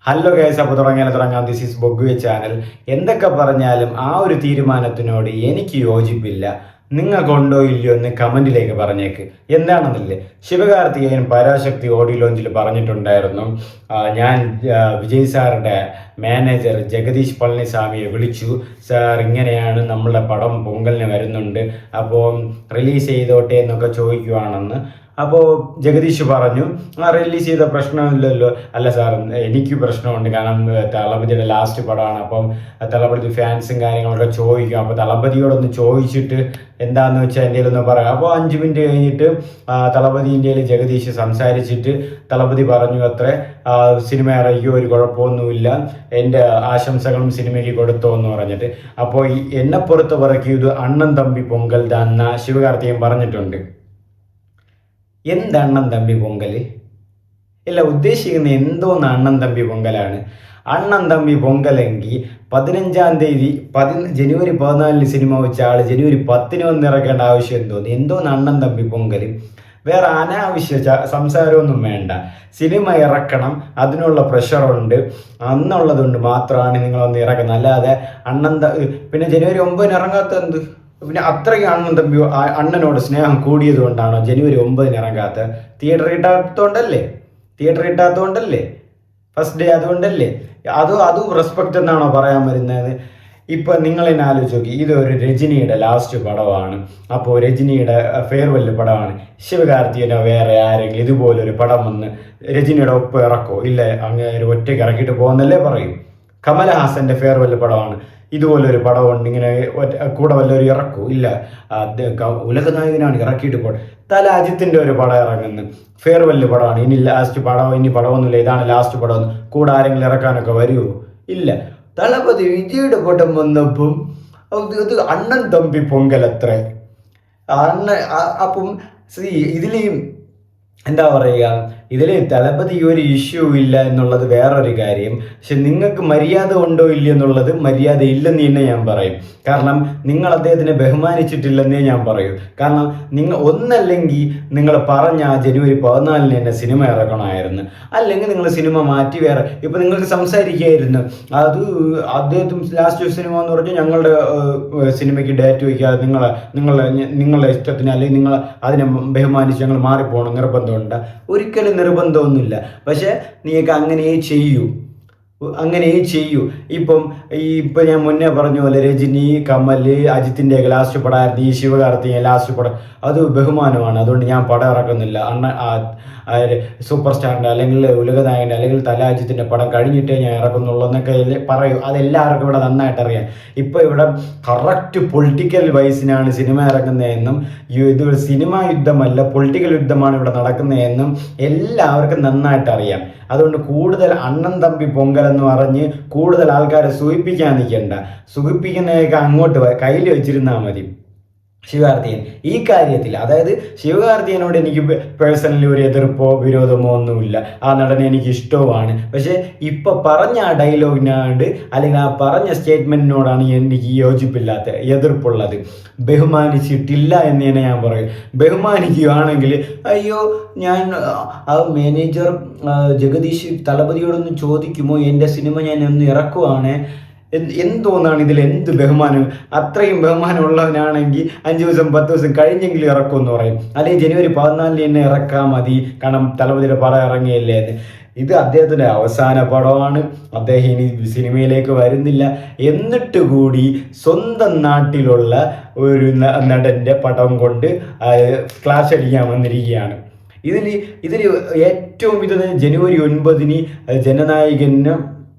Hello guys, അപ്പോൾ തുടങ്ങാം. This is ബൊഗ്ഗുവെ ചാനൽ. എന്തൊക്കെ പറഞ്ഞാലും ആ ഒരു തീരുമാനത്തിനോട് എനിക്ക് യോജിപ്പില്ല. നിങ്ങൾക്കുണ്ടോ ഇല്ലയോ എന്ന് കമൻറ്റിലേക്ക് പറഞ്ഞേക്ക്. എന്താണെന്നല്ലേ, ശിവകാർത്തികേയൻ പരാശക്തി ഓഡിയോ ലോഞ്ചിൽ പറഞ്ഞിട്ടുണ്ടായിരുന്നു, ഞാൻ വിജയ് സാറുടെ മാനേജർ ജഗദീഷ് പളനിസ്വാമിയെ വിളിച്ചു. സാർ, ഇങ്ങനെയാണ് നമ്മളുടെ പടം പൊങ്കലിന് വരുന്നുണ്ട്, അപ്പോൾ റിലീസ് ചെയ്തോട്ടെ എന്നൊക്കെ ചോദിക്കുവാണെന്ന്. അപ്പോൾ ജഗദീഷ് പറഞ്ഞു, റിലീസ് ചെയ്ത പ്രശ്നമില്ലല്ലോ. അല്ല സാർ, എനിക്ക് പ്രശ്നമുണ്ട്, കാരണം തളപതിയുടെ ലാസ്റ്റ് പടമാണ്, അപ്പം തളപതി ഫാൻസും കാര്യങ്ങളൊക്കെ ചോദിക്കും. അപ്പോൾ തളപതിയോടൊന്ന് ചോദിച്ചിട്ട് എന്താണെന്ന് വെച്ചാൽ എൻ്റെ ഒന്ന് പറയാം. അപ്പോൾ 5 മിനിറ്റ് കഴിഞ്ഞിട്ട് തളപതിൻ്റെ ജഗദീഷ് സംസാരിച്ചിട്ട് തളപതി പറഞ്ഞു അത്രേ, സിനിമ ഇറങ്ങിയോ, ഒരു കുഴപ്പമൊന്നുമില്ല, എൻ്റെ ആശംസകളും സിനിമയ്ക്ക് കൊടുത്തോ എന്ന് പറഞ്ഞിട്ട്. അപ്പോൾ എന്നെ പുറത്ത് പറക്കിയത് അണ്ണൻ തമ്പി പൊങ്കൽ താന്ന ശിവകാർത്തികൻ പറഞ്ഞിട്ടുണ്ട്. അണ്ണൻ തമ്പി പൊങ്കൽ ഇല്ല, ഉദ്ദേശിക്കുന്ന എന്തോന്ന് അണ്ണൻ തമ്പി പൊങ്കലാണ്. അണ്ണൻ തമ്പി പൊങ്കലെങ്കിൽ 15-ാം തീയതി ജനുവരി 14 സിനിമ വെച്ച ആൾ ജനുവരി 10 വന്നിറക്കേണ്ട ആവശ്യം എന്തോന്ന് അണ്ണൻ തമ്പി പൊങ്കൽ. വേറെ അനാവശ്യ സംസാരമൊന്നും വേണ്ട. സിനിമ ഇറക്കണം, അതിനുള്ള പ്രഷറുണ്ട്, അന്നുള്ളതുകൊണ്ട് മാത്രമാണ് നിങ്ങളൊന്ന് ഇറക്കുന്നത്. അല്ലാതെ പിന്നെ ജനുവരി 9 ഇറങ്ങാത്ത എന്ത്? പിന്നെ അത്രയും അണ്ണനോട് സ്നേഹം കൂടിയത് കൊണ്ടാണോ ജനുവരി 9 ഇറങ്ങാത്ത? തിയേറ്റർ കിട്ടാത്തതുകൊണ്ടല്ലേ ഫസ്റ്റ് ഡേ? അതുകൊണ്ടല്ലേ? അതും റെസ്പെക്റ്റ് എന്നാണോ പറയാൻ വരുന്നത്? ഇപ്പം നിങ്ങളെന്നെ ആലോചിച്ച് നോക്കി, ഇതൊരു രജനിയുടെ ലാസ്റ്റ് പടമാണ്. അപ്പോൾ രജനിയുടെ ഫെയർവെൽ പടമാണ്. ശിവകാർത്തികനോ വേറെ ആരെങ്കിലും ഇതുപോലൊരു പടം വന്ന് രജനിയുടെ ഒപ്പം ഇറക്കോ? ഇല്ല, അങ്ങനെ ഒറ്റയ്ക്ക് ഇറക്കിയിട്ട് പോകുന്നല്ലേ പറയും. കമലഹാസന്റെ ഫെയർവെൽ പടമാണ്, ഇതുപോലൊരു പടമുണ്ട്, ഇങ്ങനെ കൂടെ വല്ലവരും ഇറക്കൂ? ഇല്ല, ഉലകനായകനാണ് ഇറക്കിയിട്ട് പോട്ടെ. അജിത്തിന്റെ ഒരു പടം ഇറങ്ങുന്നു, ഫെയർവെല് പടമാണ്, ഇനി ലാസ്റ്റ് പടം, ഇനി പടമൊന്നുമില്ല, ഇതാണ് ലാസ്റ്റ് പടം, കൂടെ ആരെങ്കിലും ഇറക്കാനൊക്കെ വരുമോ? ഇല്ല. തളപതി വിജയുടെ പടം വന്നപ്പം ഇത് അണ്ണൻ തമ്പി പൊങ്കൽ അത്രേ. അപ്പം ഇതിൽ എന്താ പറയുക, ഇതിൽ തളപതി ഒരു ഇഷ്യൂ ഇല്ല എന്നുള്ളത് വേറൊരു കാര്യം. പക്ഷെ നിങ്ങൾക്ക് മര്യാദ ഉണ്ടോ ഇല്ല എന്നുള്ളത് മര്യാദ ഇല്ലെന്ന് തന്നെ ഞാൻ പറയും. കാരണം നിങ്ങൾ അദ്ദേഹത്തിനെ ബഹുമാനിച്ചിട്ടില്ലെന്നേ ഞാൻ പറയൂ. കാരണം ഒന്നല്ലെങ്കിൽ നിങ്ങൾ പറഞ്ഞ ജനുവരി 14 തന്നെ സിനിമ ഇറക്കണമായിരുന്നു, അല്ലെങ്കിൽ നിങ്ങൾ സിനിമ മാറ്റി വേറെ ഇപ്പം നിങ്ങൾക്ക് സംസാരിക്കുകയായിരുന്നു. അത് അദ്ദേഹത്തിന് ലാസ്റ്റ് സിനിമ എന്ന് പറഞ്ഞാൽ ഞങ്ങളുടെ സിനിമയ്ക്ക് ഡേറ്റ് വയ്ക്കാതെ നിങ്ങളുടെ ഇഷ്ടത്തിന് അല്ലെങ്കിൽ നിങ്ങൾ അതിനെ ബഹുമാനിച്ച് ഞങ്ങൾ മാറിപ്പോകണം നിർബന്ധമുണ്ട്? ഒരിക്കലും നിർബന്ധമൊന്നുമില്ല. പക്ഷെ നീക്ക് അങ്ങനെ ചെയ്യൂ. ഇപ്പം ഞാൻ മുന്നേ പറഞ്ഞ പോലെ രജനി, കമൽ, അജിത്തിൻ്റെ ലാസ്റ്റ് പടമായിരുന്നു ഈ ശിവകാർത്തികൻ ലാസ്റ്റ് പടം. അത് ബഹുമാനമാണ്, അതുകൊണ്ട് ഞാൻ പടം ഇറക്കുന്നില്ല. സൂപ്പർ സ്റ്റാറിൻ്റെ അല്ലെങ്കിൽ ഉലകനായകൻ്റെ അല്ലെങ്കിൽ അജിത്തിൻ്റെ പടം കഴിഞ്ഞിട്ടേ ഞാൻ ഇറക്കുന്നുള്ളൂ എന്നൊക്കെ പറയൂ. അതെല്ലാവർക്കും ഇവിടെ നന്നായിട്ട് അറിയാം. ഇപ്പോൾ ഇവിടെ കറക്റ്റ് പൊളിറ്റിക്കൽ വൈസിനാണ് സിനിമ ഇറക്കുന്നതെന്നും ഇത് സിനിമാ യുദ്ധമല്ല പൊളിറ്റിക്കൽ യുദ്ധമാണ് ഇവിടെ നടക്കുന്നതെന്നും എല്ലാവർക്കും നന്നായിട്ട് അറിയാം. അതുകൊണ്ട് കൂടുതൽ അണ്ണൻ തമ്പി പൊങ്കൽ എന്ന് പറഞ്ഞ് കൂടുതൽ ആൾക്കാരെ സുഖിപ്പിക്കാൻ നിൽക്കണ്ട. സുഖിപ്പിക്കുന്നതൊക്കെ അങ്ങോട്ട് കയ്യിൽ വെച്ചിരുന്നാൽ മതി. ശിവകാർത്തികൻ ഈ കാര്യത്തിൽ, അതായത് ശിവകാർത്തികനോട് എനിക്ക് പേഴ്സണലി ഒരു എതിർപ്പോ വിരോധമോ ഒന്നുമില്ല. ആ നടനെ എനിക്ക് ഇഷ്ടവുമാണ്. പക്ഷേ ഇപ്പം പറഞ്ഞ ആ ഡയലോഗിനോട് അല്ലെങ്കിൽ ആ പറഞ്ഞ സ്റ്റേറ്റ്മെൻറ്റിനോടാണ് എനിക്ക് യോജിപ്പില്ലാത്ത എതിർപ്പുള്ളത്. ബഹുമാനിച്ചിട്ടില്ല എന്ന് തന്നെ ഞാൻ പറയും. ബഹുമാനിക്കുകയാണെങ്കിൽ അയ്യോ, ഞാൻ ആ മാനേജർ ജഗദീഷ് തളപതിയോടൊന്ന് ചോദിക്കുമോ, എൻ്റെ സിനിമ ഞാൻ ഒന്ന് ഇറക്കുവാണ്, എന്തോന്നാണ് ഇതിൽ എന്ത് ബഹുമാനം? അത്രയും ബഹുമാനം ഉള്ളവനാണെങ്കിൽ 5 ദിവസം 10 ദിവസം കഴിഞ്ഞെങ്കിലും ഇറക്കുമെന്ന് പറയും. അല്ലെങ്കിൽ ജനുവരി 14 തന്നെ ഇറക്കാൻ മതി, കാരണം തളപതിയുടെ പടം ഇറങ്ങിയല്ലേ എന്ന്. ഇത് അദ്ദേഹത്തിൻ്റെ അവസാന പടമാണ്, അദ്ദേഹം ഇനി സിനിമയിലേക്ക് വരുന്നില്ല. എന്നിട്ട് കൂടി സ്വന്തം നാട്ടിലുള്ള ഒരു നടൻ്റെ പടം കൊണ്ട് ക്ലാഷ് അടിക്കാൻ വന്നിരിക്കുകയാണ്. ഇതിൽ ഏറ്റവും ഇത് ജനുവരി 9 ജനനായകന്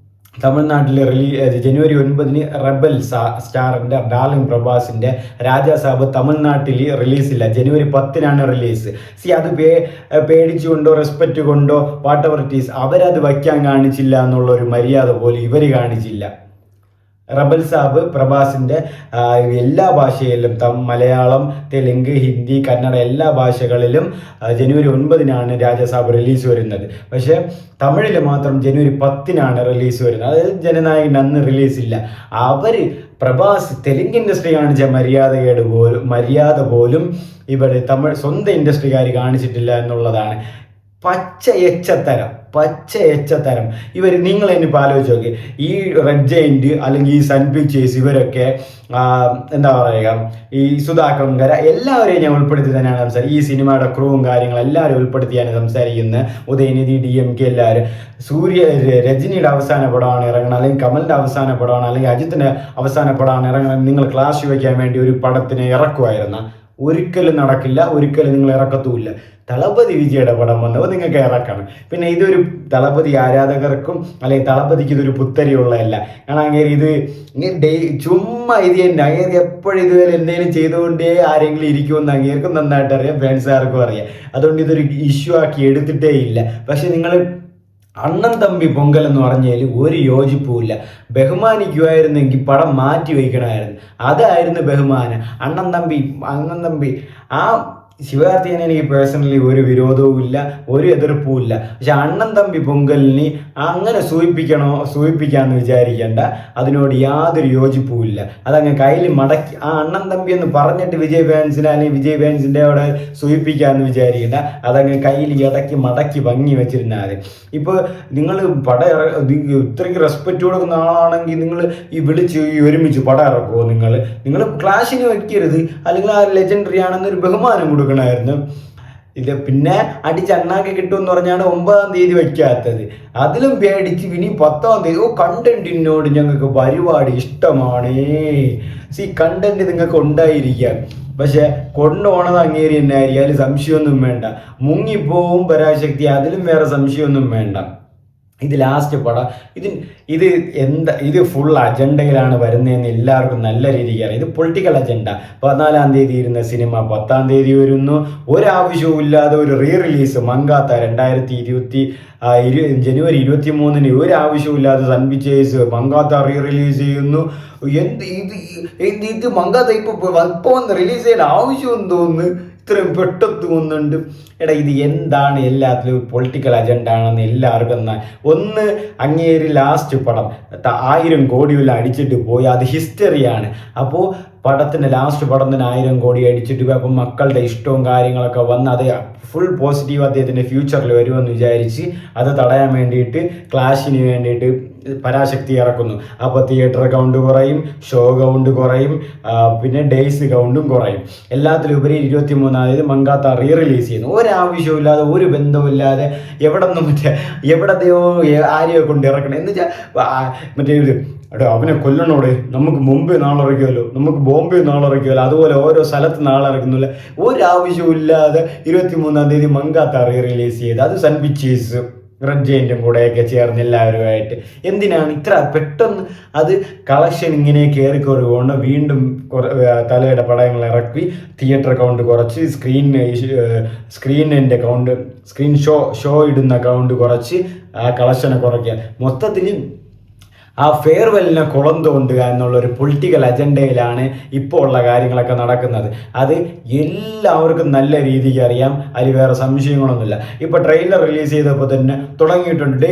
തമിഴ്നാട്ടിൽ ജനുവരി 9 റബൽ സ്റ്റാറിൻ്റെ ഡാർലിംഗ് പ്രഭാസിൻ്റെ രാജാസാബ് തമിഴ്നാട്ടിൽ റിലീസില്ല. ജനുവരി 10 റിലീസ്. അത് പേടിച്ചുകൊണ്ടോ റെസ്പെക്റ്റ് കൊണ്ടോ വാട്ടെവർ ഇറ്റ് ഈസ് അവരത് വയ്ക്കാൻ കാണിച്ചില്ല എന്നുള്ളൊരു മര്യാദ പോലും ഇവർ കാണിച്ചില്ല. റബൽ സാബ് പ്രഭാസിൻ്റെ എല്ലാ ഭാഷയിലും മലയാളം, തെലുങ്ക്, ഹിന്ദി, കന്നഡ എല്ലാ ഭാഷകളിലും ജനുവരി 9 രാജാസാബ് റിലീസ് വരുന്നത്. പക്ഷേ തമിഴിൽ മാത്രം ജനുവരി 10 റിലീസ് വരുന്നത്. അതായത് ജനനായകൻ അന്ന് റിലീസില്ല. പ്രഭാസ് തെലുങ്ക് ഇൻഡസ്ട്രി കാണിച്ച മര്യാദ പോലും ഇവിടെ സ്വന്തം ഇൻഡസ്ട്രിക്കാർ കാണിച്ചിട്ടില്ല എന്നുള്ളതാണ് പച്ച എച്ചത്തരം. പച്ചയച്ച തരം ഇവർ. നിങ്ങൾ ഇനിയിപ്പോൾ ആലോചിച്ച് നോക്കി, ഈ റെഡ് ജയന്റ് അല്ലെങ്കിൽ ഈ സൺ പിക്ചേഴ്സ് ഇവരൊക്കെ എന്താ പറയുക, ഈ സുധാകങ്കര എല്ലാവരെയും ഞാൻ ഉൾപ്പെടുത്തി തന്നെയാണ് സംസാരിക്കുന്നത്. ഈ സിനിമയുടെ ക്രൂവും കാര്യങ്ങളും എല്ലാവരും ഉൾപ്പെടുത്തിയാണ് സംസാരിക്കുന്നത്. ഉദയനിധി, DMK എല്ലാവരും. രജനിയുടെ അവസാന പടമാണ് ഇറങ്ങണം, അല്ലെങ്കിൽ കമലിൻ്റെ അവസാന പടമാണ്, അല്ലെങ്കിൽ അജിത്തിൻ്റെ അവസാന പടമാണ് ഇറങ്ങണം, നിങ്ങൾ ക്ലാഷ് വയ്ക്കാൻ വേണ്ടി ഒരു പടത്തിനെ ഇറക്കുമായിരുന്ന ഒരിക്കലും നടക്കില്ല, ഒരിക്കലും നിങ്ങൾ ഇറക്കത്തുമില്ല. തളപതി വിജയുടെ പടം വന്നപ്പോൾ നിങ്ങൾക്ക് ഇറക്കണം. പിന്നെ ഇതൊരു തളപതി ആരാധകർക്കും അല്ലെങ്കിൽ തളപതിക്ക് ഇതൊരു പുത്തരിയുള്ളതല്ല. കാരണം അങ്ങേര് ഇത് ചുമ്മാ ഇത് തന്നെ, അങ്ങേര് എപ്പോഴും ഇതുവരെ എന്തെങ്കിലും ചെയ്തുകൊണ്ടേ ആരെങ്കിലും ഇരിക്കുമെന്ന് അങ്ങേർക്കും നന്നായിട്ട് അറിയാം, ഫാൻസുകാർക്കും അറിയാം. അതുകൊണ്ട് ഇതൊരു ഇഷ്യൂ ആക്കി എടുത്തിട്ടേ ഇല്ല. പക്ഷെ നിങ്ങൾ അണ്ണൻ തമ്പി പൊങ്കൽ എന്ന് പറഞ്ഞാൽ ഒരു യോജിപ്പുമില്ല. ബഹുമാനിക്കുമായിരുന്നെങ്കിൽ പടം മാറ്റി വയ്ക്കണമായിരുന്നു, അതായിരുന്നു ബഹുമാനം. അണ്ണൻ തമ്പി ആ ശിവകാർത്തികേയനെ എനിക്ക് പേഴ്സണലി ഒരു വിരോധവും ഇല്ല, ഒരു എതിർപ്പും ഇല്ല. പക്ഷെ അണ്ണൻ തമ്പി പൊങ്കലിന് അങ്ങനെ സൂചിപ്പിക്കാമെന്ന് വിചാരിക്കേണ്ട, അതിനോട് യാതൊരു യോജിപ്പും ഇല്ല. അതങ്ങ് കയ്യിൽ മടക്കി ആ അണ്ണൻ തമ്പി എന്ന് പറഞ്ഞിട്ട് വിജയ് ഫാൻസിനെ അല്ലെങ്കിൽ വിജയ് ഫാൻസിൻ്റെ അവിടെ സൂചിപ്പിക്കാമെന്ന് വിചാരിക്കേണ്ട, അതങ്ങ് കയ്യിൽ ഇടയ്ക്ക് മടക്കി ഭംഗി വെച്ചിരുന്നാൽ മതി. ഇപ്പോൾ നിങ്ങൾ ഇത്രയ്ക്ക് റെസ്പെക്റ്റ് കൊടുക്കുന്ന ആളാണെങ്കിൽ നിങ്ങൾ ഈ വിളിച്ച് ഒരുമിച്ച് പടം ഇറക്കുമോ? നിങ്ങൾ ക്ലാഷിന് വയ്ക്കരുത്, അല്ലെങ്കിൽ ആ ലെജൻഡറി ആണെന്നൊരു ബഹുമാനം കൊടുക്കണമായിരുന്നു. ഇത് പിന്നെ അടിച്ചണ്ണാക്കി കിട്ടുമെന്ന് പറഞ്ഞാണ് 9-ാം തീയതി വയ്ക്കാത്തത്. അതിലും പേടിച്ച് ഇനി 10-ാം തീയതി കണ്ടന്റിനോട് ഞങ്ങൾക്ക് പരിപാടി ഇഷ്ടമാണ്. കണ്ടന്റ് നിങ്ങൾക്ക് ഉണ്ടായിരിക്കാം, പക്ഷെ കൊണ്ടുപോണത് അങ്ങേരി തന്നെ ആയിരിക്കും, അതിൽ സംശയമൊന്നും വേണ്ട. മുങ്ങിപ്പോവും പരാശക്തി, അതിലും വേറെ സംശയമൊന്നും വേണ്ട. ഇത് ലാസ്റ്റ് പടം, ഇത് ഫുൾ അജണ്ടയിലാണ് വരുന്നതെന്ന് എല്ലാവർക്കും നല്ല രീതിക്ക് അറിയാം. ഇത് പൊളിറ്റിക്കൽ അജണ്ട. 14-ാം തീയതി ഇരുന്ന സിനിമ 10-ാം തീയതി വരുന്നു. ഒരാവശ്യവും ഇല്ലാതെ ഒരു റിലീസ് മങ്കാത്ത 2020 ജനുവരി 23-ന് ഒരാവശ്യവും ഇല്ലാതെ സൺ പിക്ചേഴ്സ് മങ്കാത്ത റിലീസ് ചെയ്യുന്നു. ഇത് മങ്കാത്ത ഇപ്പോൾ വന്ന് റിലീസ് ചെയ്യാൻ ആവശ്യമെന്ന് തോന്നുന്നു, ഇത്രയും പെട്ടെന്ന് തോന്നുന്നുണ്ട്. ഇത് എന്താണ്? എല്ലാത്തിലും പൊളിറ്റിക്കൽ അജണ്ട ആണെന്ന് എല്ലാവർക്കും ഒന്ന് അങ്ങേര് ലാസ്റ്റ് പടം 1000 കോടിയെല്ലാം അടിച്ചിട്ട് പോയി, അത് ഹിസ്റ്ററിയാണ്. അപ്പോൾ പടത്തിൻ്റെ ലാസ്റ്റ് പടം തന്നെ 1000 കോടി അടിച്ചിട്ട് പോയി. അപ്പം മക്കളുടെ ഇഷ്ടവും കാര്യങ്ങളൊക്കെ വന്ന് അത് ഫുൾ പോസിറ്റീവ് അദ്ദേഹത്തിൻ്റെ ഫ്യൂച്ചറിൽ വരുമെന്ന് വിചാരിച്ച് അത് തടയാൻ വേണ്ടിയിട്ട് ക്ലാഷിന് വേണ്ടിയിട്ട് പരാശക്തി ഇറക്കുന്നു. അപ്പോൾ തിയേറ്റർ കൗണ്ട് കുറയും, ഷോ കൗണ്ട് കുറയും, പിന്നെ ഡേയ്സ് കൗണ്ടും കുറയും. എല്ലാത്തിലുപരി 23-ാം തീയതി മങ്കാത്ത റിലീസ് ചെയ്യുന്നു. ഒരാവശ്യമില്ലാതെ ഒരു ബന്ധമില്ലാതെ എവിടത്തെയോ ആരെയോ കൊണ്ട് ഇറക്കണം എന്ന് വെച്ചാൽ അവനെ കൊല്ലണോടെ, നമുക്ക് മുംബൈ നാളെ ഇറക്കിയല്ലോ, നമുക്ക് ബോംബെ നാളെ ഇറക്കിയല്ലോ, അതുപോലെ ഓരോ സ്ഥലത്ത് നാളെ ഇറക്കുന്നില്ല. ഒരാവശ്യമില്ലാതെ 23-ാം തീയതി മങ്കാത്ത റിലീസ് ചെയ്ത്, അത് സൺ പിക്ചേഴ്സ് റെഡ് ജയന്റും കൂടെയൊക്കെ ചേർന്ന് എല്ലാവരുമായിട്ട്. എന്തിനാണ് ഇത്ര പെട്ടെന്ന് അത് കളക്ഷൻ ഇങ്ങനെ കയറിക്കോറുകൊണ്ട് വീണ്ടും തലയുടെ പടങ്ങൾ ഇറക്കി തിയേറ്റർ കൗണ്ട് കുറച്ച് സ്ക്രീനിൻ്റെ കൗണ്ട് ഷോ ഇടുന്ന കൗണ്ട് കുറച്ച് ആ കളക്ഷനെ കുറയ്ക്കുക. മൊത്തത്തിൽ ആ ഫെയർവെല്ലിനെ കുളം തോണ്ടുക എന്നുള്ളൊരു പൊളിറ്റിക്കൽ അജണ്ടയിലാണ് ഇപ്പോൾ ഉള്ള കാര്യങ്ങളൊക്കെ നടക്കുന്നത്. അത് എല്ലാവർക്കും നല്ല രീതിക്ക് അറിയാം, അതിൽ വേറെ സംശയങ്ങളൊന്നുമില്ല. ഇപ്പോൾ ട്രെയിലർ റിലീസ് ചെയ്തപ്പോൾ തന്നെ തുടങ്ങിയിട്ടുണ്ട്,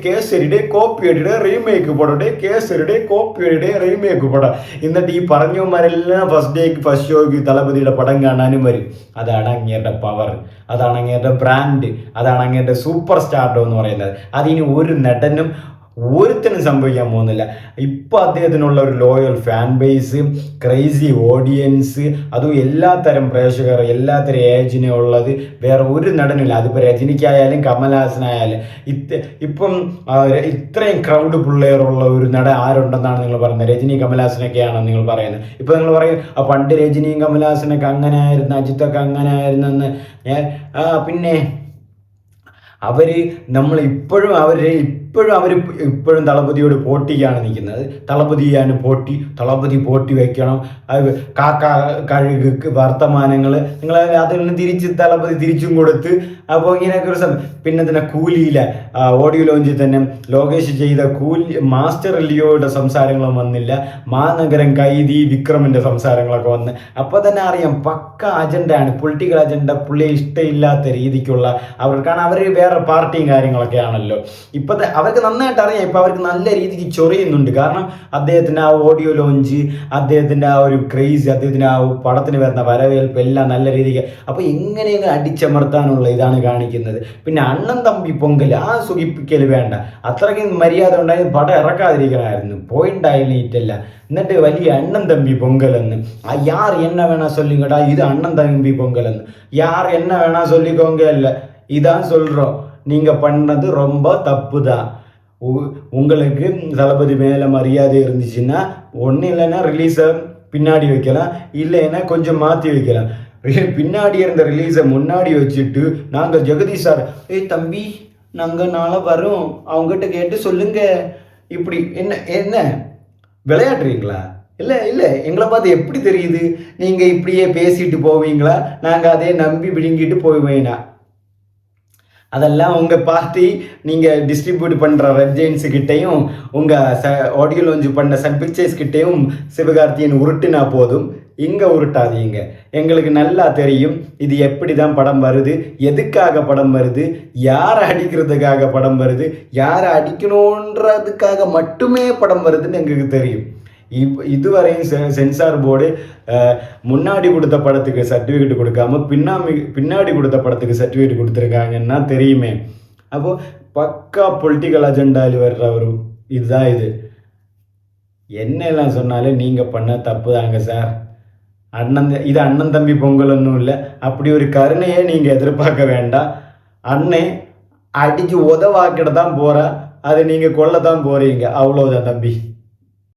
കേസരി കോപ്പിയടി റീമേക്ക് പടം, കേസരി കോപ്പിയടി റീമേക്ക് പടം. എന്നിട്ട് ഈ പറഞ്ഞവന്മാരെല്ലാം ഫസ്റ്റ് ഷോയ്ക്ക് തളപതിയുടെ പടം കാണാനും വരും. അതാണ് അങ്ങേരുടെ പവർ, അതാണ് അങ്ങേരുടെ ബ്രാൻഡ്, അതാണ് അങ്ങേരുടെ സൂപ്പർ സ്റ്റാർഡം എന്ന് പറയുന്നത്. അതിന് ഒരു നടനും ഒരുത്തനും സംഭവിക്കാൻ പോകുന്നില്ല. ഇപ്പോൾ അദ്ദേഹത്തിനുള്ള ഒരു ലോയൽ ഫാൻ ബേസ്, ക്രേസി ഓഡിയൻസ്, അതും എല്ലാത്തരം പ്രേക്ഷകർ, എല്ലാത്തരം ഏജിനെ ഉള്ളത് വേറെ ഒരു നടനില്ല. അതിപ്പോൾ രജനിക്കായാലും കമൽഹാസനായാലും ഇപ്പം ഇത്രയും ക്രൗഡ് പിള്ളേരുള്ള ഒരു നടൻ ആരുണ്ടെന്നാണ് നിങ്ങൾ പറയുന്നത്? രജനി കമൽഹാസനൊക്കെയാണോ നിങ്ങൾ പറയുന്നത്? ഇപ്പോൾ നിങ്ങൾ പറയും പണ്ട് രജനിയും കമൽഹാസനൊക്കെ അങ്ങനെ ആയിരുന്നു, അജിത്തൊക്കെ അങ്ങനെ ആയിരുന്നെന്ന്. പിന്നെ ഇപ്പോഴും തളപതിയോട് പോട്ടിയാണ് നിൽക്കുന്നത്. തളപതിയാണ് തളപതി പോട്ടി വയ്ക്കണം, കഴുക് വർത്തമാനങ്ങൾ നിങ്ങൾ അതിൽ നിന്ന് തിരിച്ച് തളപതി തിരിച്ചും കൊടുത്ത്. അപ്പോൾ ഇങ്ങനെയൊക്കെ ഒരു പിന്നെ തന്നെ കൂലിയില ഓഡിയോ ലോഞ്ചിൽ തന്നെ ലോകേഷ് ചെയ്ത മാസ്റ്റർ ലിയോയുടെ സംസാരങ്ങളും വന്നില്ല, മാനഗരം കൈതി വിക്രമിൻ്റെ സംസാരങ്ങളൊക്കെ വന്ന്. അപ്പോൾ തന്നെ അറിയാം പക്ക അജണ്ടയാണ്, പൊളിറ്റിക്കൽ അജണ്ട. പുള്ളിയെ ഇഷ്ടമില്ലാത്ത രീതിക്കുള്ള കാരണം അവർ വേറെ പാർട്ടിയും കാര്യങ്ങളൊക്കെ ആണല്ലോ. ഇപ്പോഴത്തെ അവർക്ക് നന്നായിട്ട് അറിയാം. ഇപ്പം അവർക്ക് നല്ല രീതിക്ക് ചൊറിയുന്നുണ്ട്. കാരണം അദ്ദേഹത്തിൻ്റെ ആ ഓഡിയോ ലോഞ്ച്, അദ്ദേഹത്തിൻ്റെ ആ ഒരു ക്രേസ്, അദ്ദേഹത്തിൻ്റെ ആ പടത്തിന് വരുന്ന വരവേൽപ്പ് എല്ലാം നല്ല രീതിക്ക്. അപ്പോൾ എങ്ങനെയൊക്കെ അടിച്ചമർത്താനുള്ള ഇതാണ് കാണിക്കുന്നത്. പിന്നെ അണ്ണൻ തമ്പി പൊങ്കൽ ആ സുഖിപ്പിക്കൽ വേണ്ട. അത്രയ്ക്കും മര്യാദ ഉണ്ടായി പടം ഇറക്കാതിരിക്കണമായിരുന്നു. പോയിണ്ടായില്ല. എന്നിട്ട് വലിയ അണ്ണൻ തമ്പി പൊങ്കലെന്ന്, யார் என்ன வேணா சொல்லிங்கடா, இது அண்ணன் தம்பி பொங்கல்னு. யார் என்ன வேணா சொல்லிக்கோங்க, இல்லை இதான் சொல்கிறோம், நீங்கள் பண்ணது ரொம்ப தப்பு தான். உங்களுக்கு தளபதி மேலே மரியாதை இருந்துச்சுன்னா ஒன்றும் இல்லைன்னா ரிலீஸை பின்னாடி வைக்கலாம், இல்லைன்னா கொஞ்சம் மாற்றி வைக்கலாம். பின்னாடி இருந்த ரிலீஸை முன்னாடி வச்சுட்டு நாங்கள் ஜெகதீஷ் சார், ஏய் தம்பி நாங்கள் நாளை வரோம், அவங்ககிட்ட கேட்டு சொல்லுங்க, இப்படி என்ன விளையாடுறீங்களா? இல்லை எங்களை பார்த்து எப்படி தெரியுது நீங்கள் இப்படியே பேசிட்டு போவீங்களா, நாங்கள் அதே நம்பி விழுங்கிட்டு போவேனா? அதெல்லாம் உங்கள் பார்ட்டி நீங்கள் டிஸ்ட்ரிபியூட் பண்ணுற ரெட் ஜெயின்ஸுக்கிட்டையும் உங்கள் ஆடியோ லான்ச் பண்ண சன் பிக்சர்ஸ் கிட்டையும் சிவகார்த்தியன் உருட்டுனா போதும், இங்கே உருட்டாதீங்க. எங்களுக்கு நல்லா தெரியும் இது எப்படி தான் படம் வருது, எதுக்காக படம் வருது, யாரை அடிக்கிறதுக்காக படம் வருது, யாரை அடிக்கணுன்றதுக்காக மட்டுமே படம் வருதுன்னு எங்களுக்கு தெரியும். இதுவரையும் சென்சார் போர்டு முன்னாடி கொடுத்த படத்துக்கு சர்டிஃபிகேட் கொடுக்காம பின்னாடி கொடுத்த படத்துக்கு சர்டிஃபிகேட் கொடுத்துருக்காங்கன்னா தெரியுமே. அப்போது பக்கா பொலிட்டிக்கல் அஜெண்டாவில் வர்ற ஒரு இதுதான் இது. என்னெல்லாம் சொன்னாலும் நீங்கள் பண்ண தப்பு தாங்க சார். இது அண்ணன் தம்பி பொங்கல் ஒன்றும் இல்லை. அப்படி ஒரு கருணையை நீங்கள் எதிர்பார்க்க வேண்டாம். அண்ணன் அடித்து உதவாக்கிட தான் போகிறா, அதை நீங்கள் கொல்ல தான் போகிறீங்க, அவ்வளோதான் தம்பி.